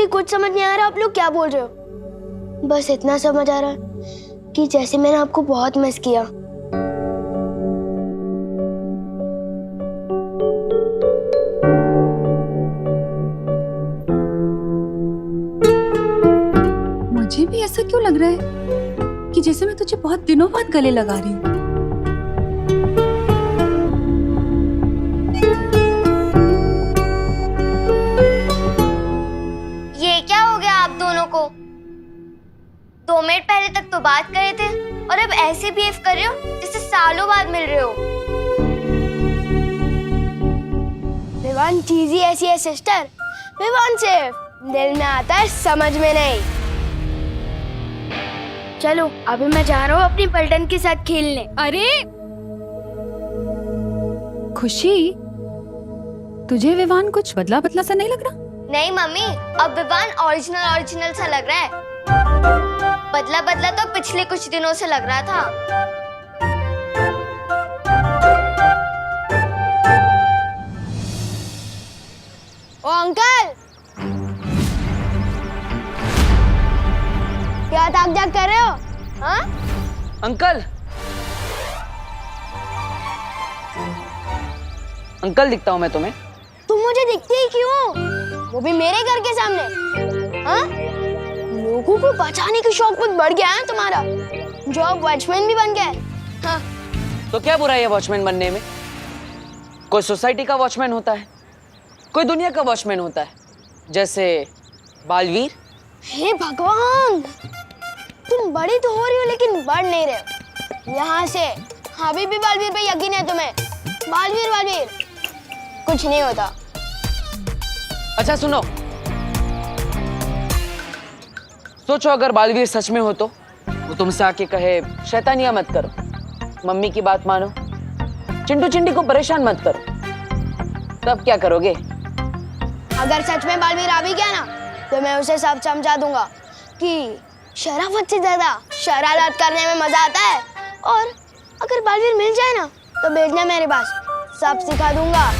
मुझे कुछ समझ नहीं आ रहा आप लोग क्या बोल रहे हो। बस इतना समझ आ रहा है कि जैसे मैंने आपको बहुत मिस किया। मुझे भी ऐसा क्यों लग रहा है कि जैसे मैं तुझे बहुत दिनों बाद गले लगा रही हूँ। ये क्या हो गया आप दोनों को? 2 मिनट पहले तक तो बात कर रहे थे और अब ऐसे बिहेव कर रहे हो जैसे सालों बाद मिल रहे हो। विवान चीज ही ऐसी है सिस्टर, विवान सिर्फ दिल में आता है समझ में नहीं। चलो अभी मैं जा रहा हूँ अपनी पलटन के साथ खेलने। अरे खुशी, तुझे विवान कुछ बदला बदला सा नहीं लग रहा? नहीं मम्मी, अब विवान ओरिजिनल सा लग रहा है। बदला बदला तो पिछले कुछ दिनों से लग रहा था। ओ अंकल, क्या ताक झाक कर रहे हो? हाँ? अंकल, अंकल दिखता हूँ मैं तुम्हें? तुम मुझे दिखती ही क्यों? वो भी मेरे घर के सामने। हाँ? लोगों को बचाने की शौक बहुत बढ़ गया है तुम्हारा, जो अब वॉचमैन भी बन गए। हाँ? तो क्या बुराई है वॉचमैन बनने में? कोई सोसाइटी का वॉचमैन होता है, कोई दुनिया का वॉचमैन होता है, जैसे बालवीर। हे भगवान, तुम बड़ी तो हो रही हो लेकिन बढ़ नहीं रहे हो। यहाँ से अभी भी बालवीर पे यकीन है तुम्हें? बालवीर कुछ नहीं होता। अच्छा सुनो, सोचो अगर बालवीर सच में हो तो वो तुमसे आके कहे शैतानियां मत करो, मम्मी की बात मानो, चिंटू चिंटी को परेशान मत करो, तब क्या करोगे? अगर सच में बालवीर आ भी गया ना तो मैं उसे सब समझा दूंगा कि शराफत से ज्यादा शरारत करने में मजा आता है। और अगर बालवीर मिल जाए ना तो भेजना मेरे पास, सब सिखा दूंगा।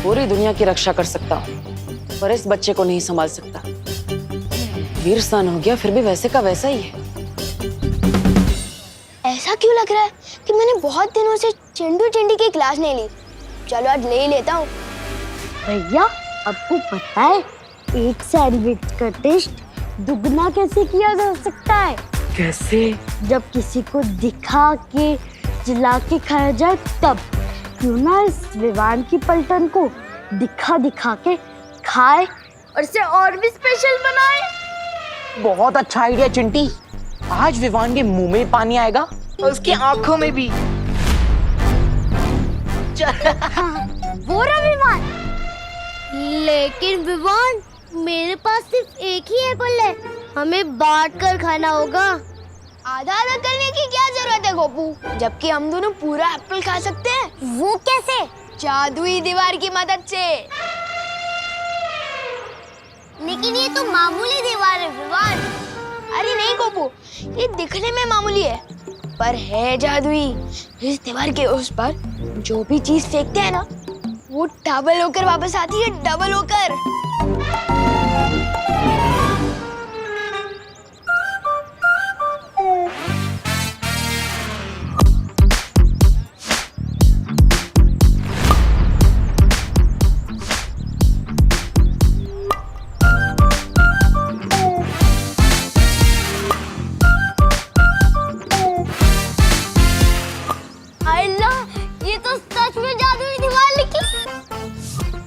पूरी दुनिया की रक्षा कर सकता हूँ पर इस बच्चे को नहीं संभाल सकता। वीर सन हो गया फिर भी वैसे का वैसा ही है। ऐसा क्यों लग रहा है कि मैंने बहुत दिनों से चिंटू चिंटी की क्लास नहीं ली। चलो आज ले ही लेता हूँ। भैया आपको पता है एक सैंडविच का टेस्ट दुगना कैसे किया जा सकता है? कैसे? जब किसी को दिखा के जला के खाया जाए तब। क्यों ना इस विवान की पलटन को दिखा दिखा के खाए और इसे और भी स्पेशल बनाए। बहुत अच्छा आइडिया चिंटी। आज विवान के मुंह में पानी आएगा और उसकी आंखों में भी। वो रहा विवान। लेकिन विवान मेरे पास सिर्फ एक ही एप्पल है, हमें बांट कर खाना होगा। आधा आधा करने की क्या जरूरत है गोपू, जबकि हम दोनों पूरा एप्पल खा सकते हैं। वो कैसे? जादुई दीवार की मदद से। लेकिन ये तो मामूली दीवार है विवान। अरे नहीं गोपू, ये दिखने में मामूली है पर है जादुई। इस दीवार के उस पर जो भी चीज फेंकते हैं ना वो डबल होकर वापस आती है, डबल होकर।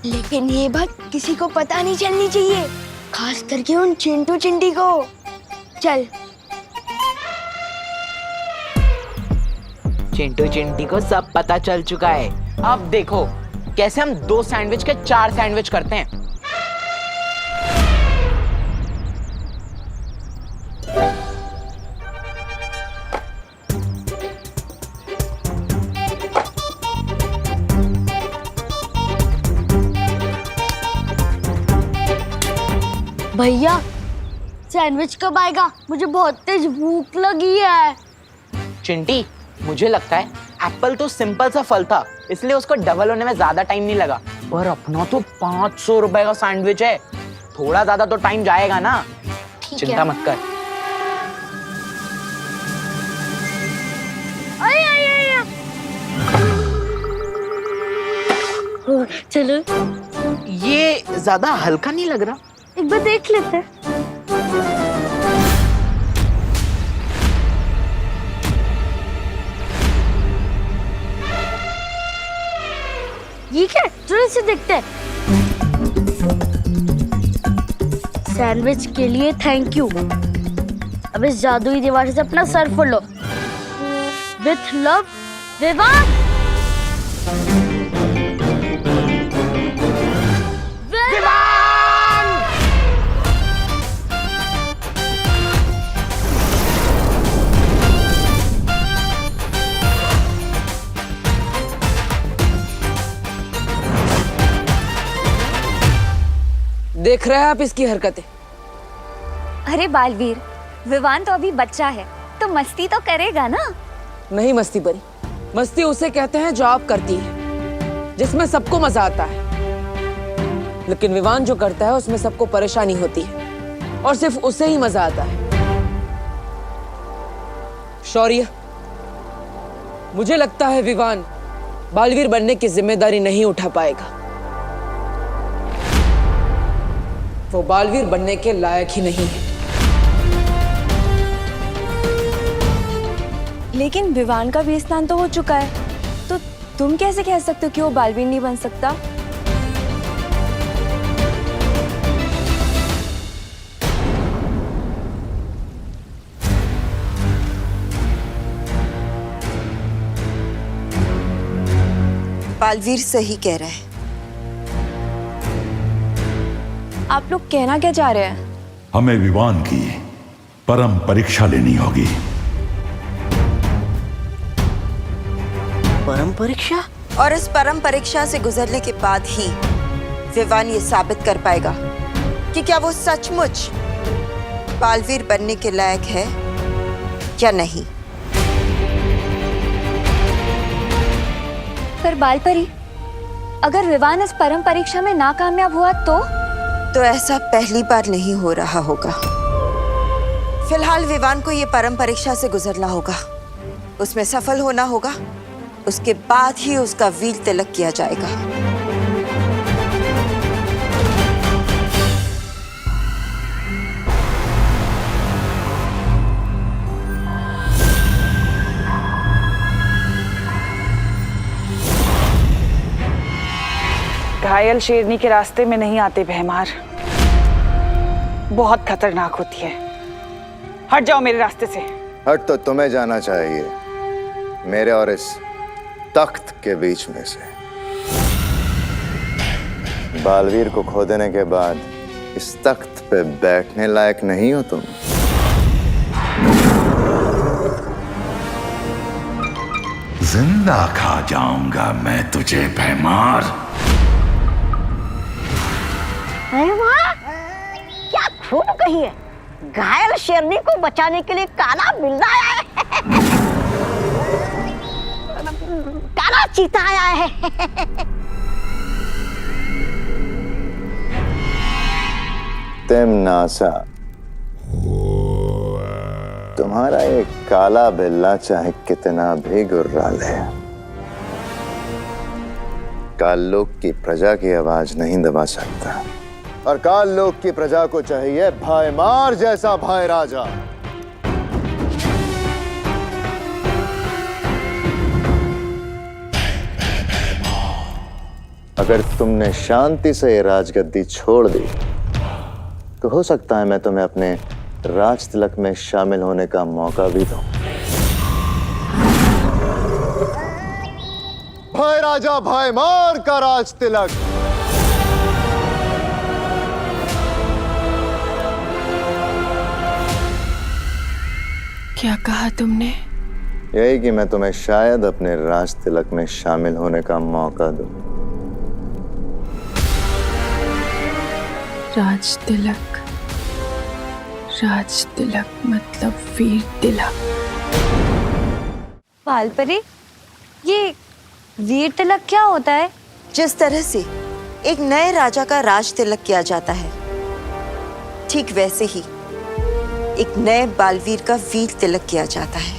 लेकिन ये बात किसी को पता नहीं चलनी चाहिए, खास करके उन चिंटू चिंटी को। चल। चिंटू चिंटी को सब पता चल चुका है। अब देखो कैसे हम 2 सैंडविच के 4 सैंडविच करते हैं। भैया सैंडविच कब आएगा? मुझे बहुत तेज भूख लगी है। चिंटी मुझे लगता है एप्पल तो सिंपल सा फल था, इसलिए उसको डबल होने में ज्यादा टाइम नहीं लगा। पर अपना तो 500 रुपए का सैंडविच है, थोड़ा ज्यादा तो टाइम जाएगा ना। चिंता मत कर। चलो ये ज्यादा हल्का नहीं लग रहा। एक बार देख लेते हैं। ये क्या, चलो इसे देखते हैं। सैंडविच के लिए थैंक यू। अब इस जादुई दीवार से अपना सर फोड़ो। With love, Vivaan. देख रहे हैं आप इसकी हरकतें? अरे बालवीर, विवान तो अभी बच्चा है, तो मस्ती तो करेगा ना। नहीं मस्ती परी, मस्ती उसे कहते हैं जो आप करती है, जिसमें सबको मजा आता है। लेकिन विवान जो करता है उसमें सबको परेशानी होती है और सिर्फ उसे ही मजा आता है। शौर्य, मुझे लगता है विवान बालवीर बनने की जिम्मेदारी नहीं उठा पाएगा। वो बालवीर बनने के लायक ही नहीं है। लेकिन विवान का भी स्नान तो हो चुका है, तो तुम कैसे कह सकते हो कि वो बालवीर नहीं बन सकता? बालवीर सही कह रहा है। आप लोग कहना क्या चाह रहे हैं? हमें विवान की परम परीक्षा लेनी होगी। परम परीक्षा? और इस परम परीक्षा से गुजरने के बाद ही विवान ये साबित कर पाएगा कि क्या वो सचमुच बालवीर बनने के लायक है या नहीं। पर बालपरी, अगर विवान इस परम परीक्षा में नाकामयाब हुआ तो ऐसा पहली बार नहीं हो रहा होगा। फिलहाल विवान को ये परम परीक्षा से गुजरना होगा, उसमें सफल होना होगा, उसके बाद ही उसका वीर तिलक किया जाएगा। घायल शेरनी के रास्ते में नहीं आते भैमार, बहुत खतरनाक होती है। हट जाओ मेरे रास्ते से। हट तो तुम्हें जाना चाहिए, मेरे और इस तख्त के बीच में से। बालवीर को खो देने के बाद इस तख्त पे बैठने लायक नहीं हो तुम। जिंदा खा जाऊंगा मैं तुझे भैमार। क्या खून कही है? घायल शेरनी को बचाने के लिए काला बिल्ला आया है। काला चीता आया है। तेमनासा, तुम्हारा ये काला बिल्ला चाहे कितना भी गुर्राल है, काल लोक की प्रजा की आवाज नहीं दबा सकता। और काल लोक की प्रजा को चाहिए भाईमार जैसा भाई राजा। अगर तुमने शांति से ये राजगद्दी छोड़ दी तो हो सकता है मैं तुम्हें अपने राज तिलक में शामिल होने का मौका भी दूं। भाई राजा भाईमार का राज तिलक। क्या कहा तुमने? यही कि मैं तुम्हें शायद अपने राज तिलक में शामिल होने का मौका दूं। राज तिलक, राज तिलक मतलब वीर तिलक। बालपरी, ये वीर तिलक क्या होता है? जिस तरह से एक नए राजा का राज तिलक किया जाता है, ठीक वैसे ही एक नए बालवीर का वीर तिलक किया जाता है।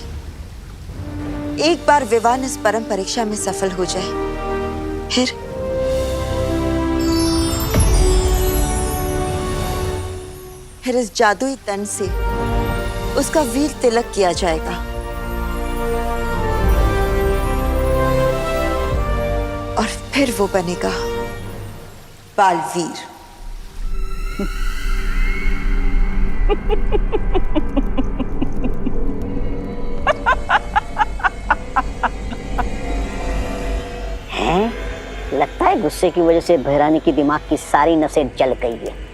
एक बार विवान इस परम परीक्षा में सफल हो जाए, फिर इस जादुई तन से उसका वीर तिलक किया जाएगा और फिर वो बनेगा बालवीर। हैं? लगता है गुस्से की वजह से भैरानी की दिमाग की सारी नसें जल गई है।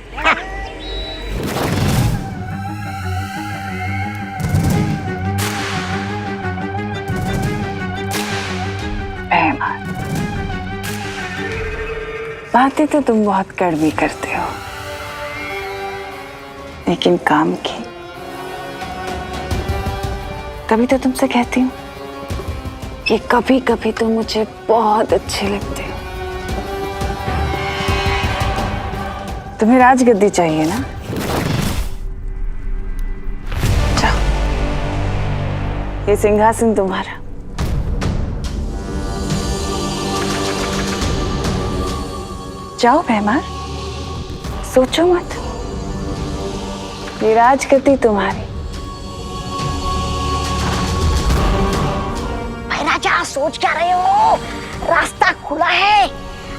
बातें तो तुम बहुत कड़वी करते हो, लेकिन काम की। तभी तो तुमसे कहती हूँ कि कभी कभी तुम मुझे बहुत अच्छे लगते हो। तुम्हें राजगद्दी चाहिए ना? जाओ, ये सिंहासन तुम्हारा। जाओ भैमार, सोचो मत, ये राजगद्दी तुम्हारी। राजा, सोच क्या रहे हो? रास्ता खुला है,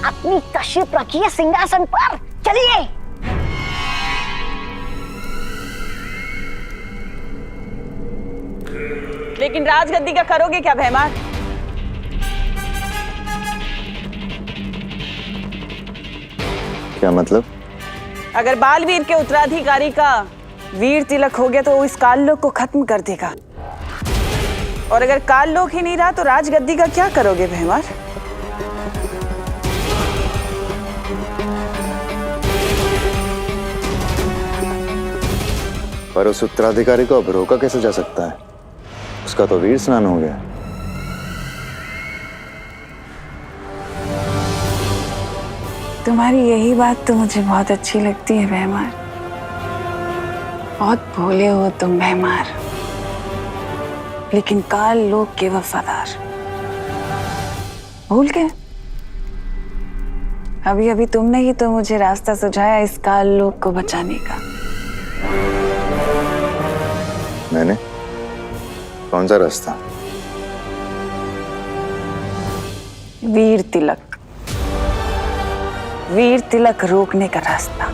अपनी तशरीफ रखिए सिंहासन पर, चलिए। लेकिन राजगद्दी का करोगे क्या भैमार? क्या मतलब? अगर बालवीर के उत्तराधिकारी का वीर तिलक हो गया तो वो इस काललोक को खत्म कर देगा, और अगर काललोक ही नहीं रहा तो राजगद्दी का क्या करोगे भैमार? पर उस उत्तराधिकारी को अब रोका कैसे जा सकता है? उसका तो वीर स्नान हो गया। तुम्हारी यही बात तो मुझे बहुत अच्छी लगती है भैमार। बहुत भोले हो तुम भैमार, लेकिन काल लोक के वफादार। भूल गए? अभी अभी तुमने ही तो मुझे रास्ता सुझाया इस काल लोक को बचाने का। मैंने? कौन सा रास्ता? वीर तिलक। वीर तिलक रोकने का रास्ता।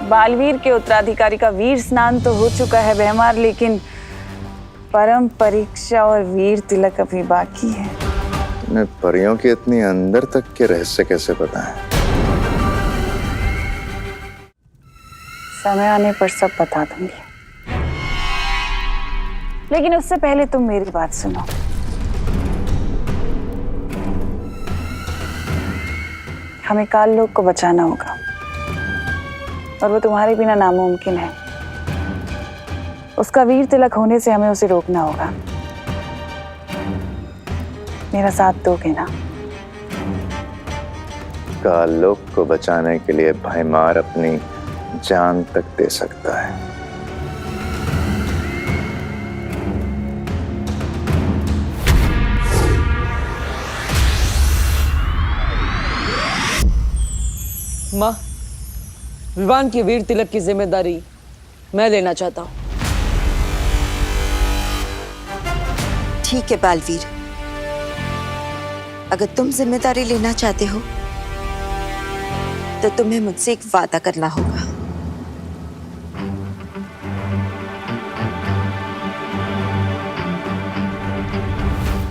बालवीर के उत्तराधिकारी का वीर स्नान तो हो चुका है भैमार, लेकिन परम परीक्षा और वीर तिलक अभी बाकी है। तुम्हें परियों की इतनी अंदर तक के रहस्य कैसे पता है? समय आने पर सब बता दूंगी, लेकिन उससे पहले तुम मेरी बात सुनो। हमें काल लोक को बचाना होगा, और वो तुम्हारे बिना नामुमकिन है। उसका वीर तिलक होने से हमें उसे रोकना होगा। मेरा साथ दोगे ना? काल लोक को बचाने के लिए भैमार अपनी जान तक दे सकता है। माँ, विवान के वीर तिलक की जिम्मेदारी मैं लेना चाहता हूँ। ठीक है बालवीर, अगर तुम जिम्मेदारी लेना चाहते हो तो तुम्हें मुझसे एक वादा करना होगा।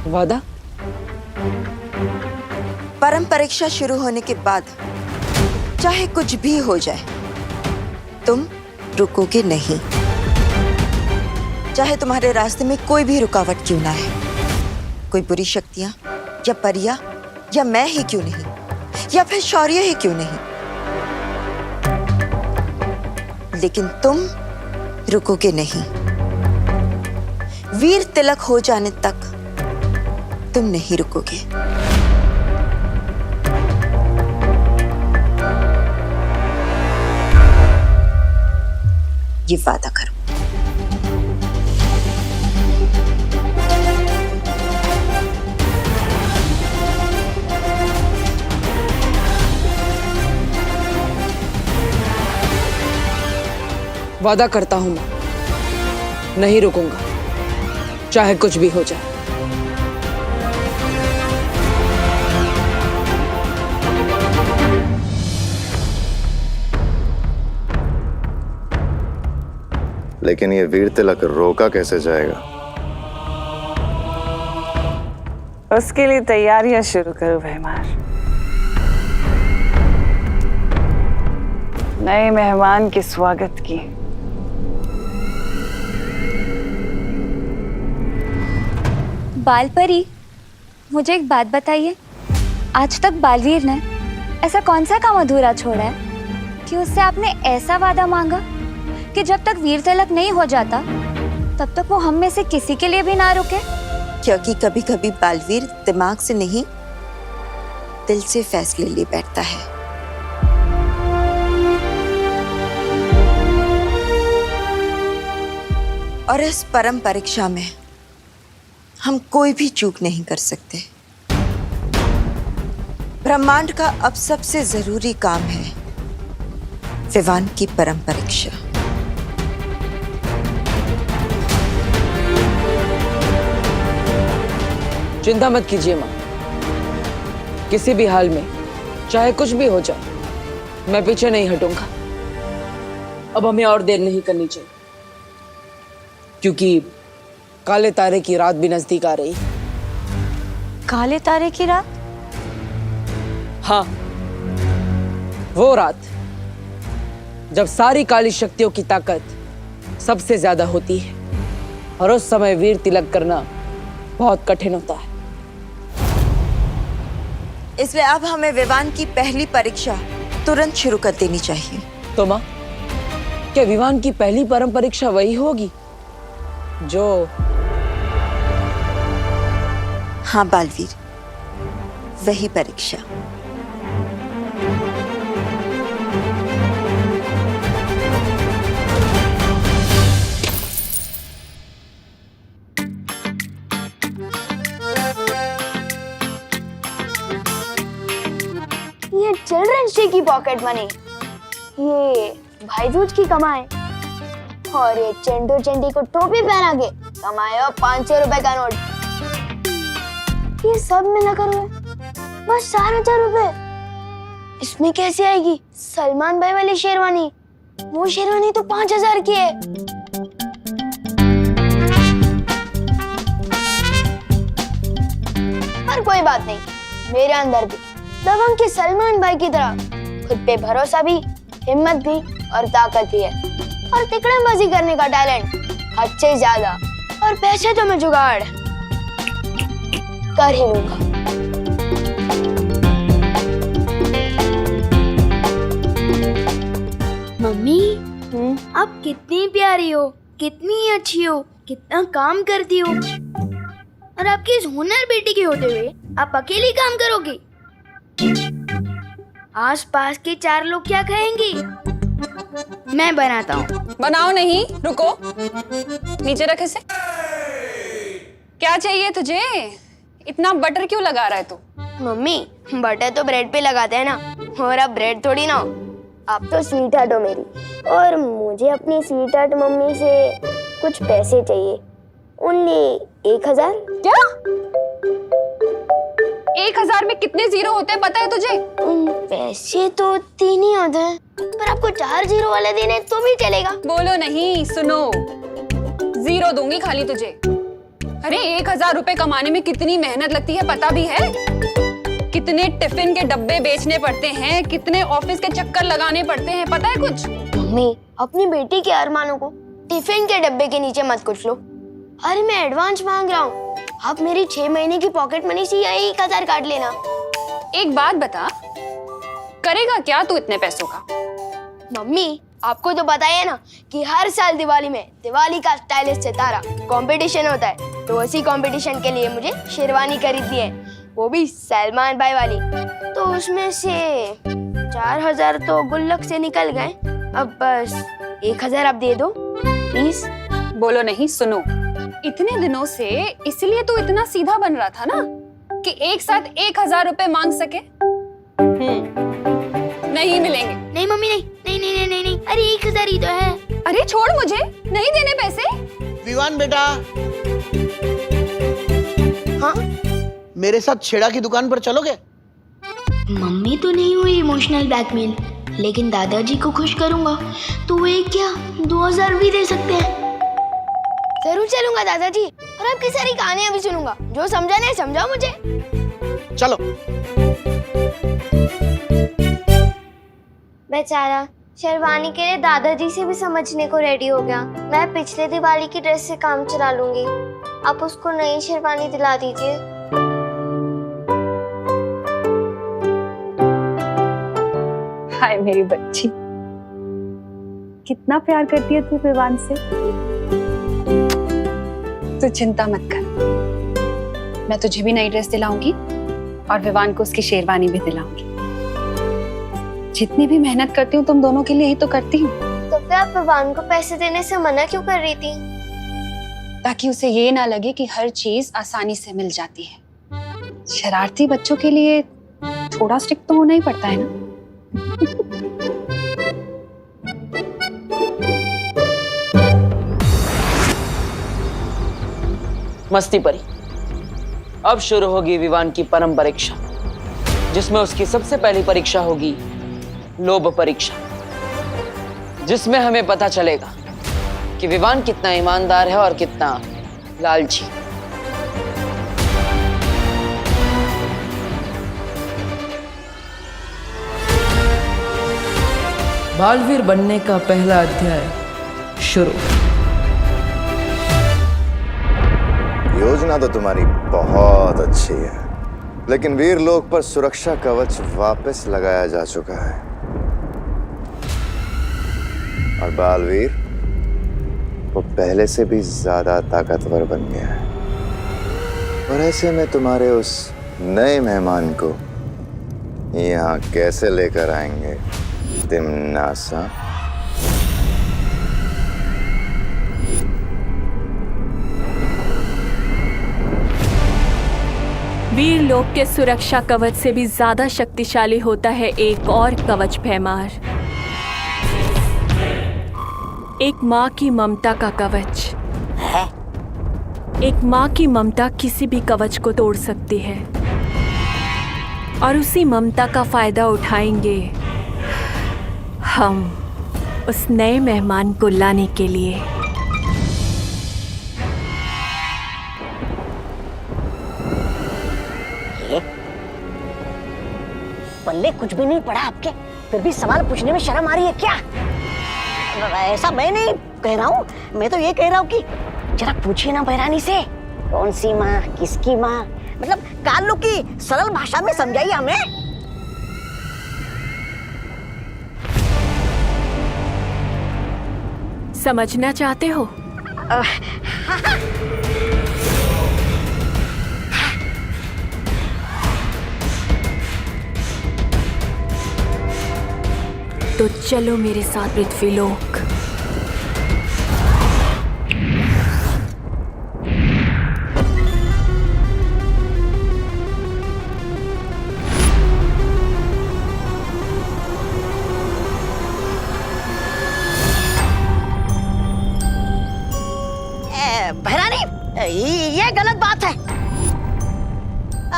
वादा? परम परीक्षा शुरू होने के बाद चाहे कुछ भी हो जाए, तुम रुकोगे नहीं। चाहे तुम्हारे रास्ते में कोई भी रुकावट क्यों ना है, कोई बुरी शक्तियां या परियां या मैं ही क्यों नहीं, या फिर शौर्य ही क्यों नहीं, लेकिन तुम रुकोगे नहीं। वीर तिलक हो जाने तक तुम नहीं रुकोगे। ये वादा करो। वादा करता हूं मैं नहीं रुकूंगा, चाहे कुछ भी हो जाए। लेकिन ये वीर तिलक रोका कैसे जाएगा? उसके लिए तैयारियां शुरू करो भैमार। नए मेहमान के स्वागत की। बालपरी, मुझे एक बात बताइए, आज तक बालवीर ने ऐसा कौन सा काम अधूरा छोड़ा है कि उससे आपने ऐसा वादा मांगा कि जब तक वीर तिलक नहीं हो जाता तब तक वो हम में से किसी के लिए भी ना रुके? क्योंकि कभी कभी बालवीर दिमाग से नहीं, दिल से फैसले ले बैठता है। और इस परम परीक्षा में हम कोई भी चूक नहीं कर सकते। ब्रह्मांड का अब सबसे जरूरी काम है विवान की परम परीक्षा। चिंता मत कीजिए माँ, किसी भी हाल में चाहे कुछ भी हो जाए मैं पीछे नहीं हटूंगा। अब हमें और देर नहीं करनी चाहिए क्योंकि काले तारे की रात भी नजदीक आ रही। काले तारे की रात? हाँ, वो रात जब सारी काली शक्तियों की ताकत सबसे ज्यादा होती है और उस समय वीर तिलक करना बहुत कठिन होता है। इसलिए अब हमें विवान की पहली परीक्षा तुरंत शुरू कर देनी चाहिए। तो माँ, क्या विवान की पहली परम परीक्षा वही होगी जो? हाँ बालवीर, वही परीक्षा। ये चिल्ड्रंस डे की पॉकेट मनी, ये भाई दूज की कमाई और ये चिंटू चिंटी को टोपी पहना के कमाए 500 रुपए का नोट, ये सब मिलाकर हुए बस 4,000 रुपए। इसमें कैसे आएगी सलमान भाई वाली शेरवानी? वो शेरवानी तो 5,000 की है। पर कोई बात नहीं, मेरे अंदर भी दबंग के सलमान भाई की तरह खुद पे भरोसा भी, हिम्मत भी और ताकत भी है, और तिकड़मबाजी करने का टैलेंट हद से ज्यादा, और पैसे तो मैं जुगाड़ कर ही लूंगा। मम्मी, आप कितनी प्यारी हो, कितनी अच्छी हो, कितना काम करती हो, और आपकी इस हुनर बेटी के होते हुए आप अकेली काम करोगी? आस पास के 4 लोग क्या कहेंगे? मैं बनाता हूँ। बनाओ नहीं, रुको, नीचे रख इसे। क्या चाहिए तुझे? इतना बटर क्यों लगा रहा है तू? मम्मी, बटर तो ब्रेड पे लगाते हैं ना, और अब ब्रेड थोड़ी ना हो। आप तो स्वीट हार्ट हो मेरी, और मुझे अपनी स्वीट हार्ट मम्मी से कुछ पैसे चाहिए। ओनली 1,000। क्या? 1,000 में कितने जीरो होते हैं पता है तुझे? पैसे तो 3 ही होते हैं, पर आपको 4 जीरो वाले देने तो भी चलेगा। बोलो नहीं, सुनो, जीरो दूंगी खाली तुझे। अरे 1,000 रुपए कमाने में कितनी मेहनत लगती है पता भी है? कितने टिफिन के डब्बे बेचने पड़ते हैं, कितने ऑफिस के चक्कर लगाने पड़ते हैं, पता है कुछ? मम्मी, अपनी बेटी के अरमानों को टिफिन के डब्बे के नीचे मत कुछ लो। अरे मैं एडवांस मांग रहा हूँ, आप मेरी 6 महीने की पॉकेट मनी से यही 1,000 काट लेना। एक बात बता, करेगा क्या तू इतने पैसों का? मम्मी, आपको तो पता ही है ना कि हर साल दिवाली में दिवाली का स्टाइलिश सितारा कंपटीशन होता है, तो उसी कंपटीशन के लिए मुझे शेरवानी खरीदनी है, वो भी सलमान भाई वाली। तो उसमें से 4000 तो गुल्लक से निकल गए, अब बस 1000 आप दे दो प्लीज। बोलो नहीं, सुनो, इतने दिनों से इसलिए तो इतना सीधा बन रहा था ना कि एक साथ 1000 रुपए मांग सके। नहीं मिलेंगे। नहीं मम्मी, नहीं नहीं नहीं नहीं नहीं, अरे 1000 ही तो है। अरे छोड़, मुझे नहीं देने पैसे। विवान बेटा, हाँ मेरे साथ छेड़ा की दुकान पर चलोगे? मम्मी तो नहीं हुई इमोशनल ब्लैकमेल, लेकिन दादाजी को खुश करूंगा तो वो एक क्या 2000 भी दे सकते हैं। जरूर चलूंगा दादाजी, और आपकी सारी कहानियां भी सुनूंगा, जो समझा नहीं समझाओ मुझे। चलो। बेचारा शेरवानी के लिए दादाजी से भी समझने को रेडी हो गया। मैं पिछले दिवाली की ड्रेस से काम चला लूंगी, आप उसको नई शेरवानी दिला दीजिए। हाय मेरी बच्ची, कितना प्यार करती है तू विवान से। तू चिंता मत कर, मैं तुझे भी नई ड्रेस दिलाऊंगी और विवान को उसकी शेरवानी भी दिलाऊंगी। जितनी भी मेहनत करती हूँ तुम दोनों के लिए ही तो करती हूँ। तो फिर आप विवान को पैसे देने से मना क्यों कर रही थी? ताकि उसे ये ना लगे कि हर चीज आसानी से मिल जाती है। शरारती बच्चों के लिए थोड़ा स्ट्रिक्ट तो होना ही पड़ता है ना। मस्ती परी, अब शुरू होगी विवान की परम परीक्षा, जिसमें उसकी सबसे पहली परीक्षा होगी लोभ परीक्षा, जिसमें हमें पता चलेगा कि विवान कितना ईमानदार है और कितना लालची। बालवीर बनने का पहला अध्याय शुरू। योजना तो तुम्हारी बहुत अच्छी है, लेकिन वीर लोक पर सुरक्षा कवच वापस लगाया जा चुका है और बालवीर वो पहले से भी ज्यादा ताकतवर बन गया है। और ऐसे में तुम्हारे उस नए मेहमान को यहाँ कैसे लेकर आएंगे तिमनासा? वीर लोक के सुरक्षा कवच से भी ज्यादा शक्तिशाली होता है एक और कवच भैमार, एक माँ की ममता का कवच। एक माँ की ममता किसी भी कवच को तोड़ सकती है, और उसी ममता का फायदा उठाएंगे हम उस नए मेहमान को लाने के लिए। पल्ले कुछ भी नहीं पड़ा आपके, फिर भी सवाल पूछने में शर्म आ रही है क्या? ऐसा मैं नहीं कह रहा हूँ, मैं तो ये कह रहा हूँ कि जरा पूछिए ना बहरानी से, कौन सी माँ, किसकी माँ, मतलब काल्लू की सरल भाषा में समझाइए हमें। समझना चाहते हो? तो चलो मेरे साथ पृथ्वीलोक। बहरानी, ये गलत बात है।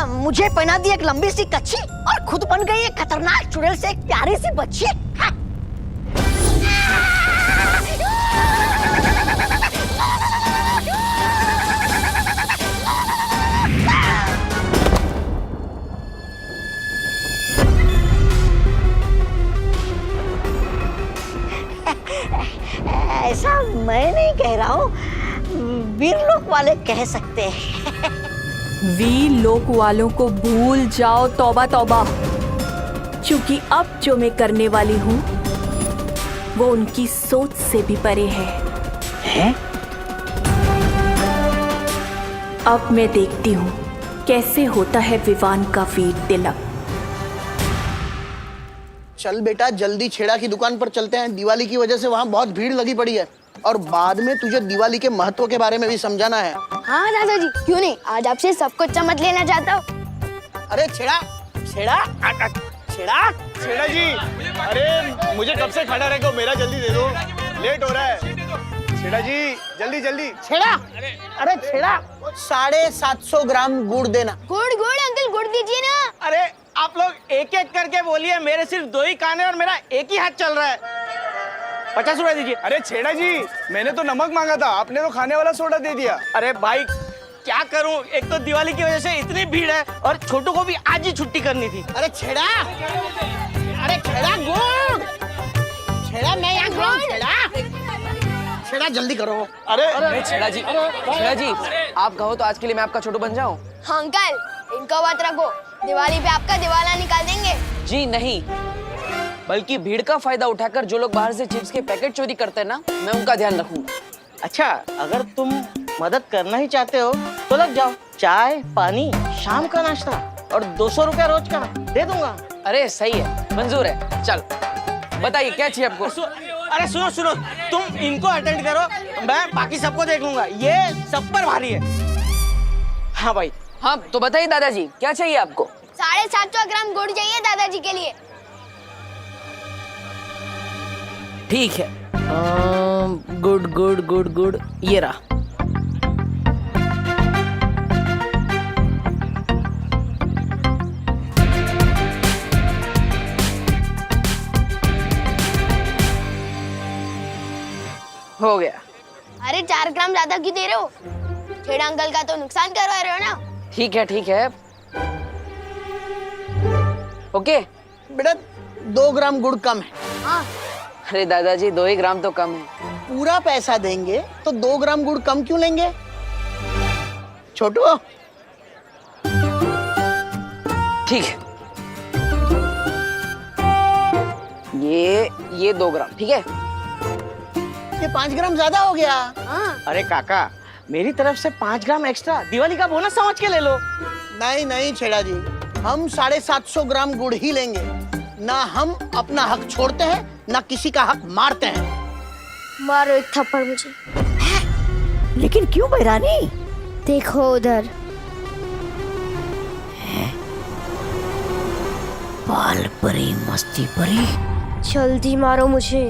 मुझे पहना दी एक लंबी सी कच्ची और खुद बन गई एक खतरनाक चुड़ैल से एक प्यारी सी बच्ची। ऐसा मैं नहीं कह रहा हूँ, वीरलोक वाले कह सकते हैं। वीर लोक वालों को भूल जाओ, तौबा तौबा, क्योंकि अब जो मैं करने वाली हूँ वो उनकी सोच से भी परे है। अब मैं देखती हूँ कैसे होता है विवान का वीर तिलक। चल बेटा जल्दी छेड़ा की दुकान पर चलते हैं, दिवाली की वजह से वहाँ बहुत भीड़ लगी पड़ी है और बाद में तुझे दिवाली के महत्व के बारे में भी समझाना है। हाँ दादाजी, क्यों नहीं, आज आपसे सब कुछ समझ लेना चाहता हूँ। अरे छेड़ा छेड़ा छेड़ा छेड़ा जी, अरे मुझे कब से खड़ा रहेगा, मेरा जल्दी दे दो, लेट हो रहा है। छेड़ा जी जल्दी जल्दी छेड़ा, अरे छेड़ा 750 ग्राम गुड़ देना। गुड़ गुड़ अंकल, गुड़ दीजिए ना। अरे आप लोग एक एक करके बोलिए, मेरे सिर्फ 2 ही कान है और मेरा एक ही हाथ चल रहा है। 50 रुपए दीजिए। अरे छेड़ा जी, मैंने तो नमक मांगा था, आपने तो खाने वाला सोडा दे दिया। अरे भाई क्या करूं, एक तो दिवाली की वजह से इतनी भीड़ है और छोटू को भी आज ही छुट्टी करनी थी। अरे छेड़ा, अरे छेड़ा गुड़, छेड़ा मैं यहाँ गुड़, छेड़ा जल्दी करो। अरे छेड़ा जी, आप कहो तो आज के लिए मैं आपका छोटू बन जाऊं? हाँ अंकल, इनको बात रखो, दिवाली पे आपका दिवाला निकाल देंगे। जी नहीं, बल्कि भीड़ का फायदा उठाकर जो लोग बाहर से चिप्स के पैकेट चोरी करते हैं ना, मैं उनका ध्यान रखूंगा। अच्छा, अगर तुम मदद करना ही चाहते हो तो लग जाओ, चाय पानी शाम का नाश्ता और 200 रुपया रोज का दे दूंगा। अरे सही है, मंजूर है। चल बताइए क्या चाहिए आपको? अरे सुनो सुनो, तुम इनको अटेंड करो, मैं बाकी सबको देख लूंगा, ये सब पर भारी है। हाँ भाई। हाँ तो बताइए दादाजी, क्या चाहिए आपको? 750 ग्राम गुड़ चाहिए दादाजी के लिए। ठीक है, गुड गुड गुड गुड, ये रहा। हो गया। अरे 4 ग्राम ज्यादा क्यों दे रहे हो? छेड़ा अंकल का तो नुकसान करवा रहे हो ना। ठीक है। ओके बेटा 2 ग्राम गुड़ कम है। हाँ। अरे दादाजी 2 ही ग्राम तो कम है। पूरा पैसा देंगे तो 2 ग्राम गुड़ कम क्यों लेंगे? छोटू ठीक है, ये 2 ग्राम ठीक है। ये 5 ग्राम ज्यादा हो गया। हाँ। अरे काका, मेरी तरफ से 5 ग्राम एक्स्ट्रा दिवाली का बोनस समझ के ले लो। नहीं छेड़ा जी, हम 750 ग्राम गुड़ ही लेंगे, ना हम अपना हक छोड़ते हैं ना किसी का हक मारते हैं। मारो एक थप्पड़ मुझे। लेकिन क्यों बहरानी? देखो उधर। बाल परी मस्ती परी। जल्दी मारो मुझे।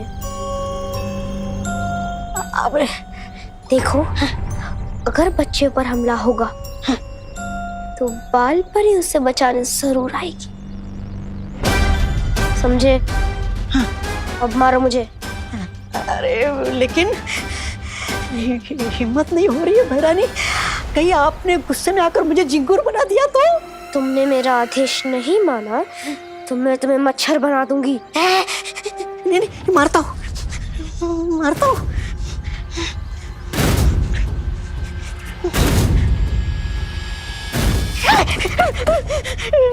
अब देखो, अगर बच्चे पर हमला होगा तो बाल परी उससे बचाने जरूर आएगी, समझे? अब मारो मुझे। अरे लेकिन हिम्मत नहीं हो रही है बहरानी, कहीं आपने गुस्से में आकर मुझे झिंगुर बना दिया तो? तुमने मेरा आदेश नहीं माना तो मैं तुम्हें मच्छर बना दूंगी। नहीं, मारता हूँ।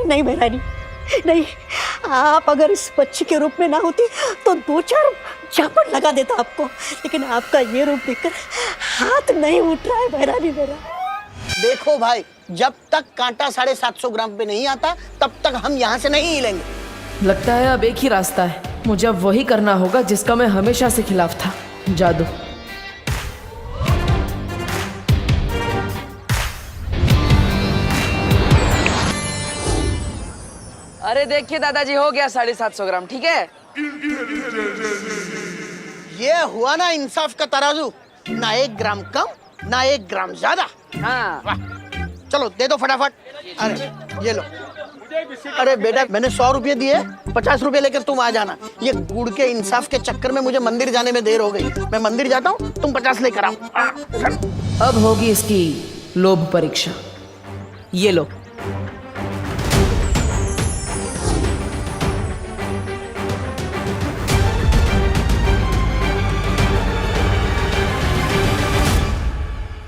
नहीं बहरानी, नहीं, आप अगर इस बच्ची के रूप में ना होती तो 2-4 झापड़ लगा देता आपको, लेकिन आपका ये रूप देखकर हाथ नहीं उठ रहा है बहरानी मेरा। देखो भाई, जब तक कांटा 750 ग्राम पे नहीं आता तब तक हम यहाँ से नहीं हिलेंगे। लगता है अब एक ही रास्ता है, मुझे अब वही करना होगा जिसका मैं हमेशा से खिलाफ था, जादू। अरे देखिए दादाजी, हो गया 750 ग्राम ठीक है। ये हुआ ना इंसाफ का तराजू, ना 1 ग्राम कम ना 1 ग्राम ज्यादा। हाँ वाह, चलो दे दो फटाफट। अरे ये लो। अरे बेटा, मैंने 100 रुपये दिए, 50 रुपये लेकर तुम आ जाना। ये गुड़ के इंसाफ के चक्कर में मुझे मंदिर जाने में देर हो गई, मैं मंदिर जाता हूँ, तुम 50 लेकर आओ। अब होगी इसकी लोभ परीक्षा, ये लो।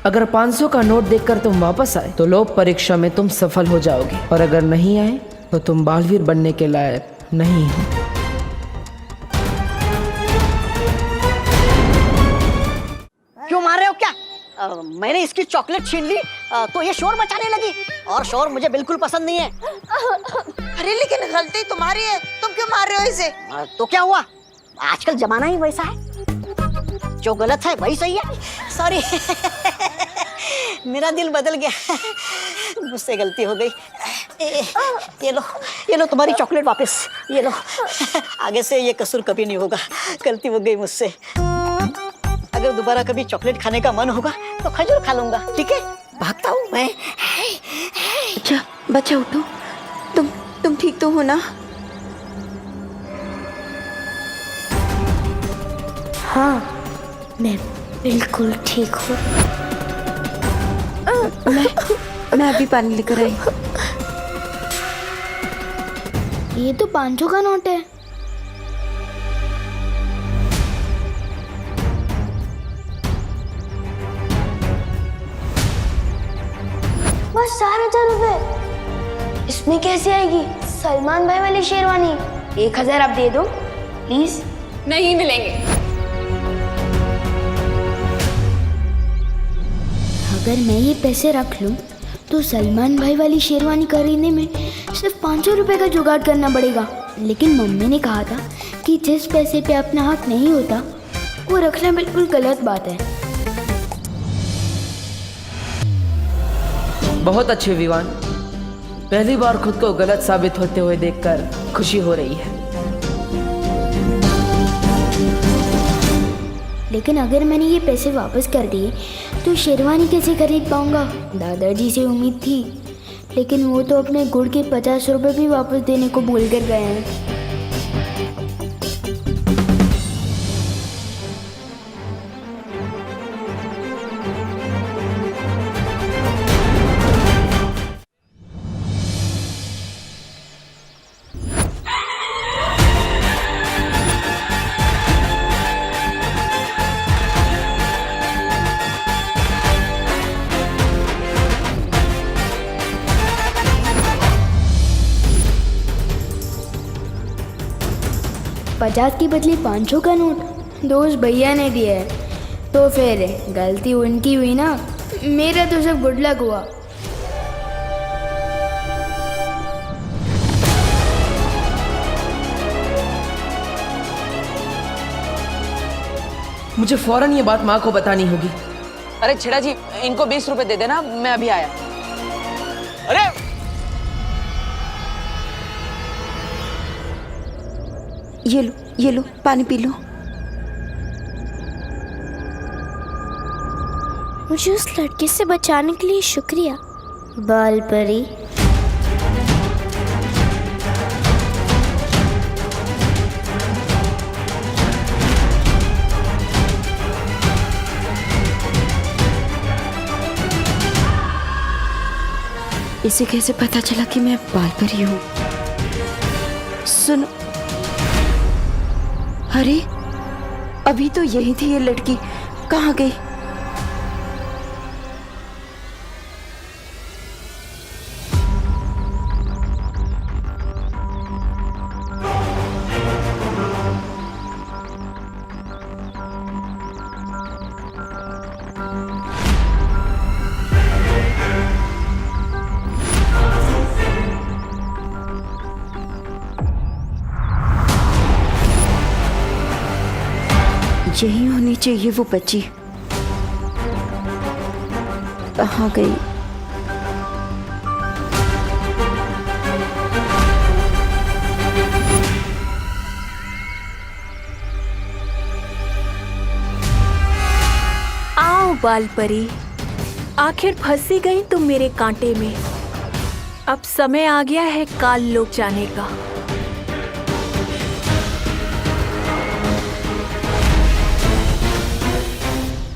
अगर 500 का नोट देखकर तुम वापस आए तो लोभ परीक्षा में तुम सफल हो जाओगे, और अगर नहीं आए तो तुम बालवीर बनने के लायक नहीं हो। मैंने इसकी चॉकलेट छीन ली तो ये शोर मचाने लगी, और शोर मुझे बिल्कुल पसंद नहीं है। अरे लेकिन गलती तुम्हारी है, तुम क्यों मार रहे हो इसे? तो क्या हुआ, आजकल जमाना ही वैसा है, जो गलत है वही सही है। सॉरी मेरा दिल बदल गया, मुझसे गलती हो गई। ये लो तुम्हारी चॉकलेट वापस, ये लो। आगे से ये कसूर कभी नहीं होगा, गलती हो गई मुझसे। अगर दोबारा कभी चॉकलेट खाने का मन होगा तो खजूर खा लूंगा, ठीक है? भागता हूँ मैं। अच्छा बच्चा उठो, तुम ठीक तो हो ना? हाँ मैं बिल्कुल ठीक हूँ। मैं अभी पानी लेकर आई। ये तो 500 का नोट है। बस 4,000 रुपए, इसमें कैसे आएगी सलमान भाई वाली शेरवानी? 1,000 आप दे दो प्लीज। नहीं मिलेंगे। अगर मैं ये पैसे रख लूं तो सलमान भाई वाली शेरवानी खरीदने में सिर्फ 500 रुपए का जुगाड़ करना पड़ेगा। लेकिन मम्मी ने कहा था कि जिस पैसे पे अपना हक नहीं होता वो रखना बिल्कुल गलत बात है। बहुत अच्छे विवान, पहली बार खुद को गलत साबित होते हुए देखकर खुशी हो रही है। लेकिन अगर मैंने ये पैसे वापस कर दिए तो शेरवानी कैसे खरीद पाऊंगा? दादाजी से उम्मीद थी, लेकिन वो तो अपने गुड़ के 50 रुपए भी वापस देने को भूल कर गए हैं। पचास की बदले 500 का नोट दोस्त भैया ने दिया है, तो फिर गलती उनकी हुई ना, मेरा तो सब गुड लक हुआ। मुझे फौरन ये बात माँ को बतानी होगी। अरे छेड़ा जी, इनको 20 रुपए दे देना, मैं अभी आया। अरे ये लो पानी पी लो। मुझे उस लड़के से बचाने के लिए शुक्रिया बाल परी। इसे कैसे पता चला कि मैं बाल परी हूँ? सुनो, अरे अभी तो यही थी ये लड़की, कहाँ गई? यही होनी चाहिए वो बच्ची, कहाँ गई? आओ बाल परी, आखिर फंसी गई तुम मेरे कांटे में। अब समय आ गया है काल लोक जाने का।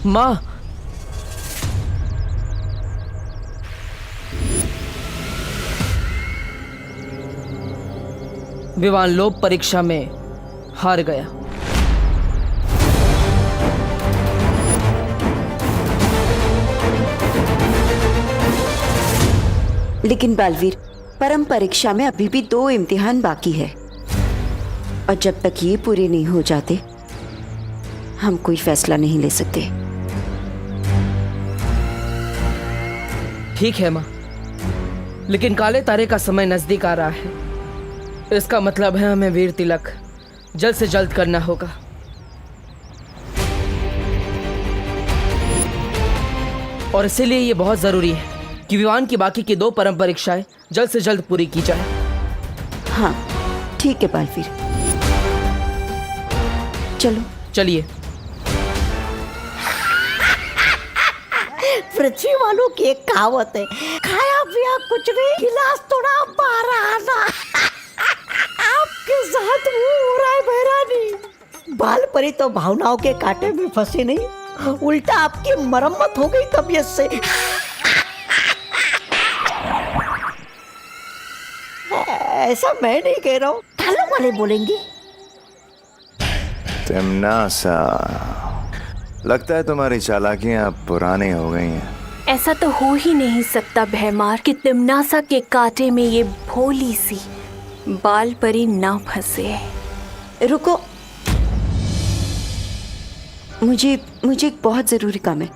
माँ, विवान लोक परीक्षा में हार गया। लेकिन बालवीर, परम परीक्षा में अभी भी 2 इम्तिहान बाकी है, और जब तक ये पूरे नहीं हो जाते हम कोई फैसला नहीं ले सकते। ठीक है माँ, लेकिन काले तारे का समय नजदीक आ रहा है। इसका मतलब है हमें वीर तिलक जल्द से जल्द करना होगा। और इसीलिए ये बहुत जरूरी है कि विवान की बाकी की 2 परम परीक्षाएं जल्द से जल्द पूरी की जाए। हाँ ठीक है बालवीर, चलो चलिए। पृथ्वी वालों की एक कहावत है, खाया पिया कुछ नहीं, गिलास थोड़ा बाहर आना। आपके साथ वो हो रहा है बहरानी। बाल परी तो भावनाओं के कांटे में फंसी नहीं, उल्टा आपकी मरम्मत हो गई तबीयत से। ऐसा मैं नहीं कह रहा हूँ, थालों वाले बोलेंगे। तिमनासा, लगता है तुम्हारी चालाकियां अब पुरानी हो गई हैं। ऐसा तो हो ही नहीं सकता भैमार कि तिमनासा के कांटे में ये भोली सी बाल परी ना फंसे। रुको, मुझे एक बहुत जरूरी काम है।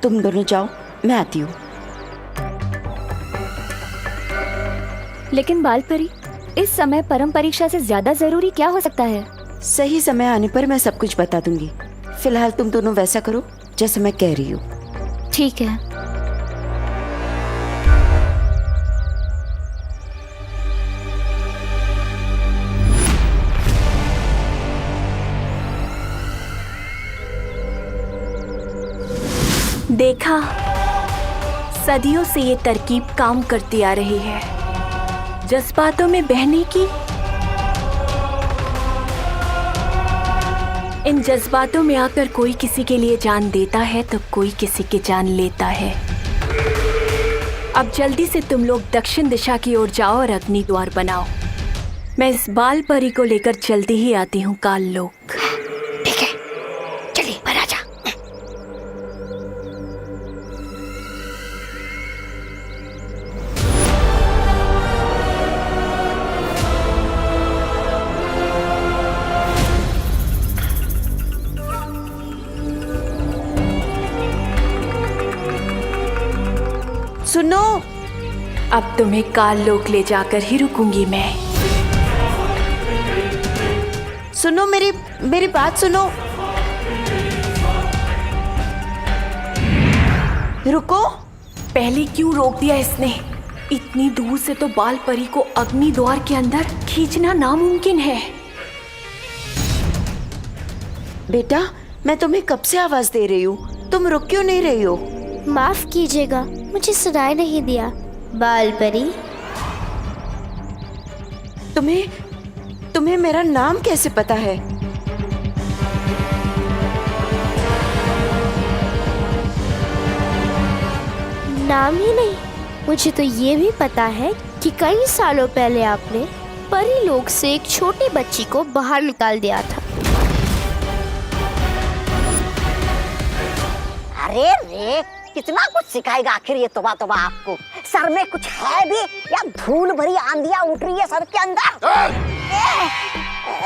तुम दोनों जाओ, मैं आती हूँ। लेकिन बाल परी, इस समय परम परीक्षा से ज्यादा जरूरी क्या हो सकता है? सही समय आने पर मैं सब कुछ बता दूंगी। फिलहाल तुम दोनों वैसा करो जैसे मैं कह रही हूँ। ठीक है। देखा, सदियों से ये तरकीब काम करती आ रही है, जज्बातों में बहने की। इन जज्बातों में आकर कोई किसी के लिए जान देता है तो कोई किसी की जान लेता है। अब जल्दी से तुम लोग दक्षिण दिशा की ओर जाओ और अग्नि द्वार बनाओ। मैं इस बाल परी को लेकर जल्दी ही आती हूँ काल लोक। ठीक है, चलिए महाराजा। सुनो, अब तुम्हें काल लोक ले जाकर ही रुकूंगी मैं। सुनो, मेरी बात सुनो। रुको। पहले क्यों रोक दिया इसने? इतनी दूर से तो बाल परी को अग्नि द्वार के अंदर खींचना नामुमकिन है। बेटा, मैं तुम्हें कब से आवाज दे रही हूँ, तुम रुक क्यों नहीं रही हो? माफ कीजिएगा, मुझे सुनाई नहीं दिया। बाल परी, तुम्हें मेरा नाम कैसे पता है? नाम ही नहीं, मुझे तो ये भी पता है कि कई सालों पहले आपने परी लोक से एक छोटी बच्ची को बाहर निकाल दिया था। अरे रे, कितना कुछ सिखाएगा आखिर ये तोबा तोबा आपको। सर में कुछ है भी या धूल भरी आंधियां उठ रही है सर के अंदर?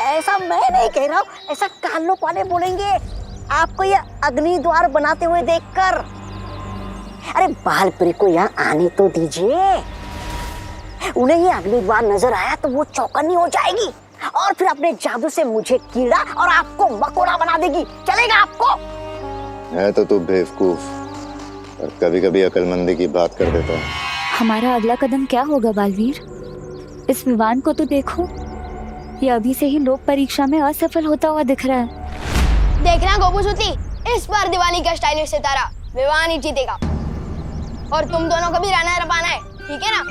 ऐसा मैं नहीं कह रहा हूँ, ऐसा कान लोग वाले बोलेंगे आपको ये अग्नि द्वार बनाते हुए देखकर। अरे बाल परी को यहाँ आने तो दीजिए, उन्हें ये अग्नि द्वार नजर आया तो वो चौकन्नी हो जाएगी और फिर अपने जादू से मुझे कीड़ा और आपको मकोड़ा बना देगी। चलेगा आपको? है तो तू बेवकूफ और कभी कभी अकलमंदी की बात कर देता है। हमारा अगला कदम क्या होगा बालवीर? इस विवान को तो देखो, ये अभी से ही लोक परीक्षा में असफल होता हुआ दिख रहा है। देखना गोपूसूती, इस बार दिवाली का स्टाइलिश सितारा विवान ही जीतेगा और तुम दोनों को भी रनर अप आना है, ठीक है ना?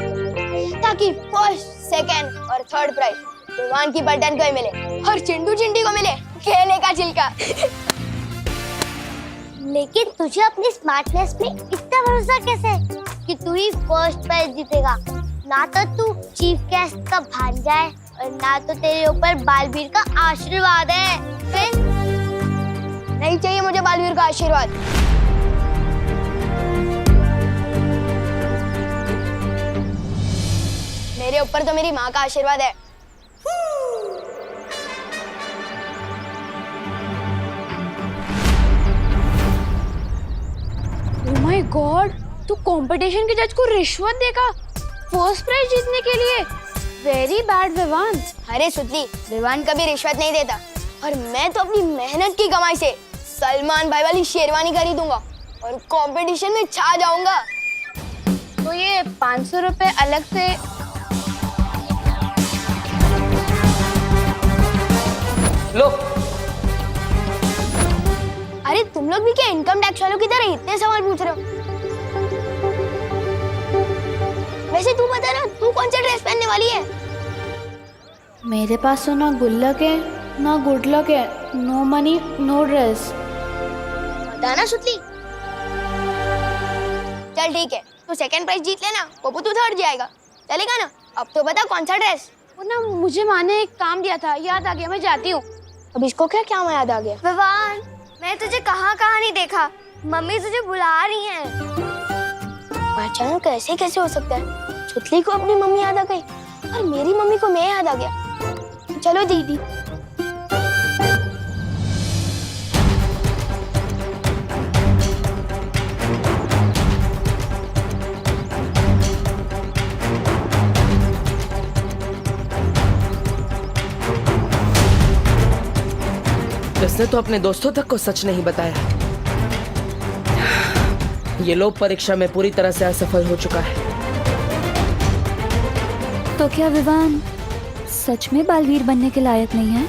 ताकि फर्स्ट, सेकंड और थर्ड प्राइज विवान की पलटन को ही मिले और चिंटू चिंटी को मिले केले का छिलका। लेकिन तुझे अपनी स्मार्टनेस पे इतना भरोसा कैसे कि तू ही फर्स्ट प्राइज जीतेगा? ना तो तू चीफ गेस्ट का भांजा है और ना तो तेरे ऊपर बालवीर का आशीर्वाद है। फिर नहीं चाहिए मुझे बालवीर का आशीर्वाद। मेरे ऊपर तो मेरी माँ का आशीर्वाद है। ओह माय गॉड, तू कंपटीशन के जज को रिश्वत देगा फर्स्ट प्राइज जीतने के लिए? Very bad Vivaan. अरे सुतली, विवान कभी रिश्वत नहीं देता और मैं तो अपनी मेहनत की कमाई से सलमान भाई वाली शेरवानी खरीदूंगा और कंपटीशन में छा जाऊंगा। तो ये 500 रुपए अलग से लो। अरे तुम लोग भी क्या इनकम टैक्स वालों की तरह इतने सवाल पूछ रहे हो? वैसे तू बता ना, तू कौन सा ड्रेस पहनने वाली है? मेरे पास तो ना गुल्लक है ना गुड लक है, नो मनी नो ड्रेस। बताना सुतली। चल ठीक है, तू सेकंड प्राइज जीत लेना, पप्पू तू थर्ड जाएगा, चलेगा ना? अब तो बता कौन सा ड्रेस? वो ना मुझे माँ ने एक काम दिया था, याद आ गया, मैं जाती हूँ। अब इसको क्या क्या याद आ गया? विवान, मैं तुझे कहाँ नहीं देखा, मम्मी तुझे बुला रही है। अचानक कैसे कैसे हो सकता है? सुतली को अपनी मम्मी याद आ गई और मेरी मम्मी को मैं याद आ गया। चलो दीदी। इसने तो अपने दोस्तों तक को सच नहीं बताया। ये लोग परीक्षा में पूरी तरह से असफल हो चुका है। तो क्या विवान सच में बालवीर बनने के लायक नहीं है?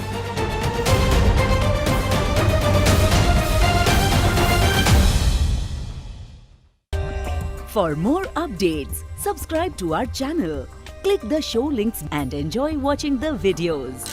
For more updates, subscribe to our channel, click the show links and enjoy watching the videos.